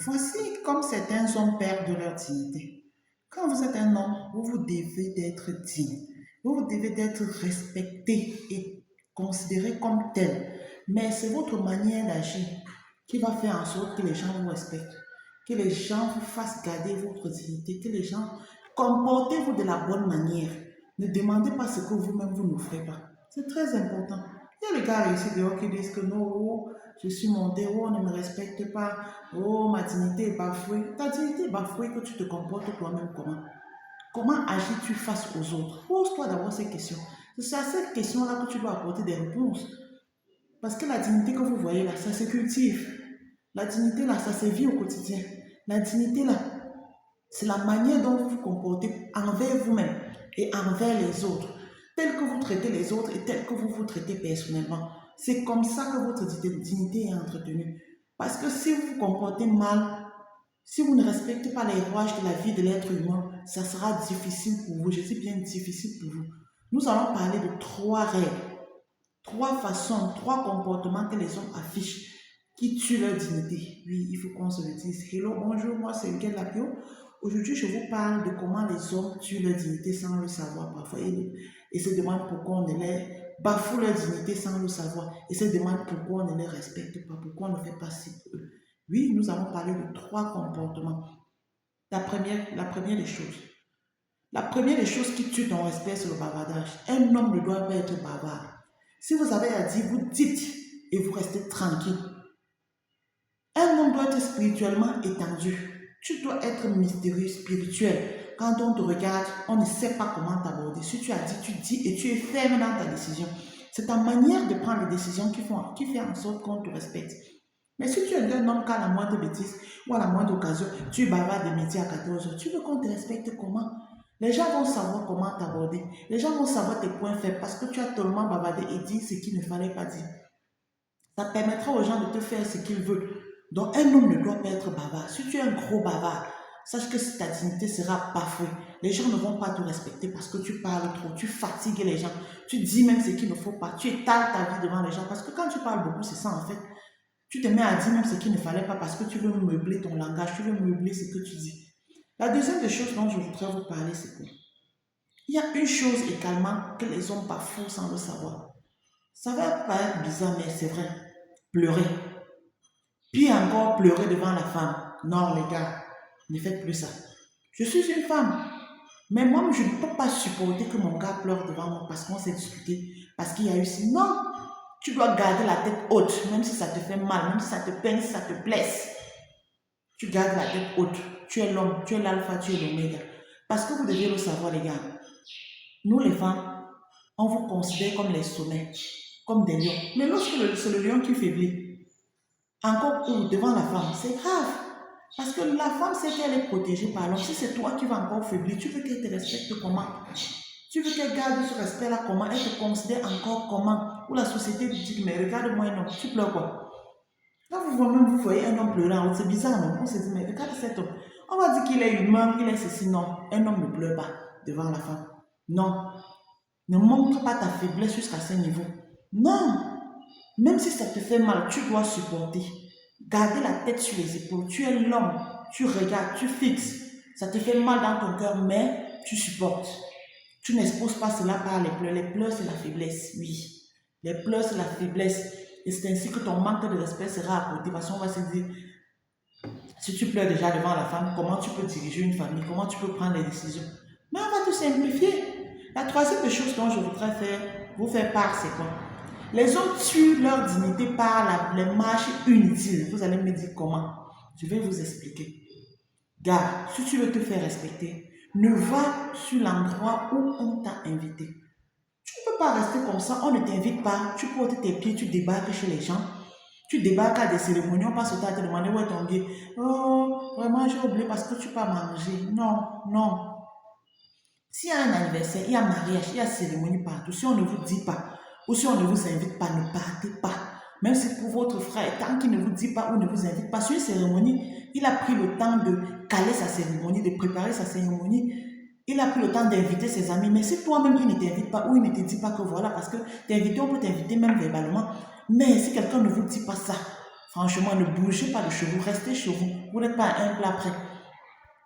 Voici comme certains hommes perdent leur dignité. Quand vous êtes un homme, vous devez d'être digne. Vous devez d'être respecté et considéré comme tel. Mais c'est votre manière d'agir qui va faire en sorte que les gens vous respectent, que les gens vous fassent garder votre dignité, que les gens comportez-vous de la bonne manière. Ne demandez pas ce que vous-même vous n'offrez pas. C'est très important. Il y a les gars ici dehors qui disent que non, oh, je suis monté, oh, on ne me respecte pas, oh, ma dignité est bafouée. Ta dignité est bafouée que tu te comportes toi-même comment? Comment agis-tu face aux autres? Pose-toi d'abord ces questions. C'est à cette question-là que tu dois apporter des réponses. Parce que la dignité que vous voyez là, ça se cultive. La dignité là, ça se vit au quotidien. La dignité là, c'est la manière dont vous vous comportez envers vous-même et envers les autres. Tel que vous traitez les autres et tel que vous vous traitez personnellement. C'est comme ça que votre dignité est entretenue. Parce que si vous vous comportez mal, si vous ne respectez pas les rouages de la vie de l'être humain, ça sera difficile pour vous. Je dis bien difficile pour vous. Nous allons parler de trois règles, trois façons, trois comportements que les hommes affichent qui tuent leur dignité. Oui, il faut qu'on se le dise. Hello, bonjour, moi c'est Miguel Lapio. Aujourd'hui, je vous parle de comment les hommes tuent leur dignité sans le savoir parfois et se demandent pourquoi on ne les bafoue leur dignité sans le savoir et se demandent pourquoi on ne les respecte pas, pourquoi on ne fait pas ci pour eux. Oui, nous allons parler de trois comportements. La première des choses. La première des choses qui tue ton respect, c'est le bavardage. Un homme ne doit pas être bavard. Si vous avez à dire, vous dites et vous restez tranquille. Un homme doit être spirituellement étendu. Tu dois être mystérieux, spirituel. Quand on te regarde, on ne sait pas comment t'aborder. Si tu as dit, tu dis et tu es ferme dans ta décision. C'est ta manière de prendre les décisions qui fait en sorte qu'on te respecte. Mais si tu es un homme qu'à la moindre bêtise ou à la moindre occasion, tu bavardes de midi à 14 heures, tu veux qu'on te respecte comment? Les gens vont savoir comment t'aborder. Les gens vont savoir tes points faibles parce que tu as tellement bavardé et dit ce qu'il ne fallait pas dire. Ça permettra aux gens de te faire ce qu'ils veulent. Donc un homme ne doit pas être bavard. Si tu es un gros bavard, sache que ta dignité sera bafouée. Les gens ne vont pas te respecter parce que tu parles trop, tu fatigues les gens, tu dis même ce qu'il ne faut pas, tu étales ta vie devant les gens parce que quand tu parles beaucoup, c'est ça en fait. Tu te mets à dire même ce qu'il ne fallait pas parce que tu veux meubler ton langage, tu veux meubler ce que tu dis. La deuxième des choses dont je voudrais vous parler, c'est que il y a une chose également que les hommes bafouent sans le savoir. Ça va paraître bizarre, mais c'est vrai. Pleurer. Puis encore pleurer devant la femme. Non, les gars, ne faites plus ça. Je suis une femme. Mais moi, je ne peux pas supporter que mon gars pleure devant moi parce qu'on s'est discuté, parce qu'il y a eu ci. Non, tu dois garder la tête haute, même si ça te fait mal, même si ça te peine, si ça te blesse. Tu gardes la tête haute. Tu es l'homme, tu es l'alpha, tu es l'oméga. Parce que vous devez le savoir, les gars. Nous, les femmes, on vous considère comme les sommets, comme des lions. Mais lorsque c'est le lion qui faiblit, encore devant la femme, c'est grave. Parce que la femme sait qu'elle est protégée par l'homme. Si c'est toi qui vas encore faiblir, tu veux qu'elle te respecte comment? Tu veux qu'elle garde ce respect-là comment? Elle te considère encore comment? Ou la société dit, mais regarde-moi un homme, tu pleures quoi? Quand vous voyez un homme pleurant, c'est bizarre, non? On se dit, mais regarde cet homme. On va dire qu'il est humain, qu'il est ceci. Non, un homme ne pleure pas devant la femme. Non. Ne montre pas ta faiblesse jusqu'à ce niveau. Non. Même si ça te fait mal, tu dois supporter. Garder la tête sur les épaules. Tu es l'homme. Tu regardes, tu fixes. Ça te fait mal dans ton cœur, mais tu supportes. Tu n'exposes pas cela par les pleurs. Les pleurs, c'est la faiblesse, oui. Les pleurs, c'est la faiblesse. Et c'est ainsi que ton manque de respect sera apporté. Parce qu'on va se dire, si tu pleures déjà devant la femme, comment tu peux diriger une famille? Comment tu peux prendre les décisions? Mais on va tout simplifier. La troisième chose dont je voudrais vous faire part, c'est quoi? Les hommes tuent leur dignité par les marches inutiles. Vous allez me dire comment? Je vais vous expliquer. Gars, si tu veux te faire respecter, ne va sur l'endroit où on t'a invité. Tu ne peux pas rester comme ça, on ne t'invite pas, tu portes tes pieds, tu débarques chez les gens. Tu débarques à des cérémonies, on passe au temps à te demander où est ton pied. Oh, vraiment, j'ai oublié parce que tu peux manger. Non, non. S'il y a un anniversaire, il y a mariage, il y a cérémonie partout, si on ne vous dit pas, ou si on ne vous invite pas, ne partez pas. Même si pour votre frère, tant qu'il ne vous dit pas ou ne vous invite pas sur une cérémonie, il a pris le temps de caler sa cérémonie, de préparer sa cérémonie, il a pris le temps d'inviter ses amis. Mais si toi-même, il ne t'invite pas ou il ne te dit pas que voilà, parce que t'es invité, on peut t'inviter même verbalement. Mais si quelqu'un ne vous dit pas ça, Franchement, ne bougez pas de chez vous, restez chez vous. Vous n'êtes pas un plat prêt.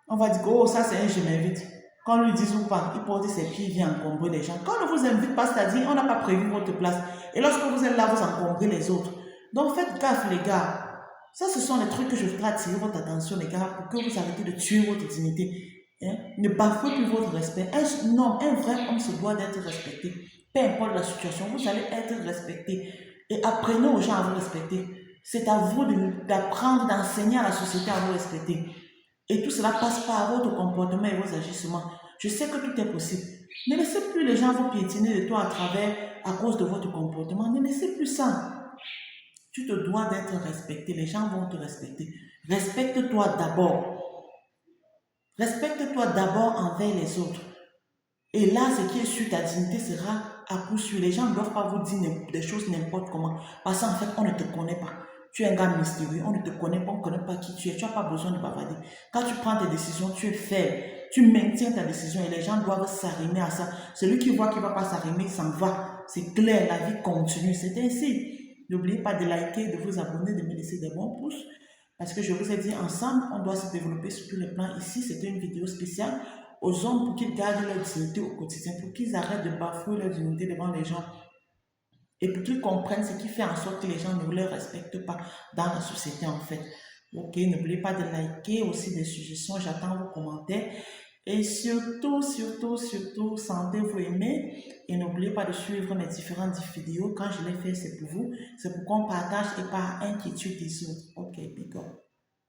On va dire que oh, ça c'est un je m'invite. Quand on lui dit ou pas, il porte ses pieds, il vient encombrer les gens. Quand on ne vous invite pas, c'est-à-dire on n'a pas prévu votre place. Et lorsque vous êtes là, vous encombrez les autres. Donc faites gaffe les gars. Ça, ce sont les trucs que je voudrais attirer votre attention les gars pour que vous arrêtez de tuer votre dignité. Hein? Ne bafouez plus votre respect. Un vrai homme se doit d'être respecté. Peu importe la situation, vous allez être respecté. Et apprenez aux gens à vous respecter. C'est à vous d'apprendre, d'enseigner à la société à vous respecter. Et tout cela passe par votre comportement et vos agissements. Je sais que tout est possible. Ne laissez plus les gens vous piétiner de toi à travers, à cause de votre comportement. Ne laissez plus ça. Tu te dois d'être respecté. Les gens vont te respecter. Respecte-toi d'abord. Respecte-toi d'abord envers les autres. Et là, ce qui est sur ta dignité sera à coup sûr. Les gens ne doivent pas vous dire des choses n'importe comment. Parce qu'en fait, on ne te connaît pas. Tu es un gars mystérieux, on ne te connaît pas, on ne connaît pas qui tu es. Tu n'as pas besoin de bavarder. Quand tu prends tes décisions, tu es faible. Tu maintiens ta décision et les gens doivent s'arrimer à ça. Celui qui voit qu'il ne va pas s'arrimer, s'en va. C'est clair, la vie continue. C'est ainsi. N'oubliez pas de liker, de vous abonner, de me laisser des bons pouces. Parce que je vous ai dit, ensemble, on doit se développer sur tous les plans. Ici, c'était une vidéo spéciale aux hommes pour qu'ils gardent leur dignité au quotidien, pour qu'ils arrêtent de bafouer leur dignité devant les gens et pour qu'ils comprennent ce qui fait en sorte que les gens ne les respectent pas dans la société en fait. Ok, n'oubliez pas de liker aussi des suggestions, j'attends vos commentaires. Et surtout, sentez-vous aimé. Et n'oubliez pas de suivre mes différentes vidéos. Quand je les fais, c'est pour vous. C'est pour qu'on partage et pas inquiétude des autres. Ok, big up.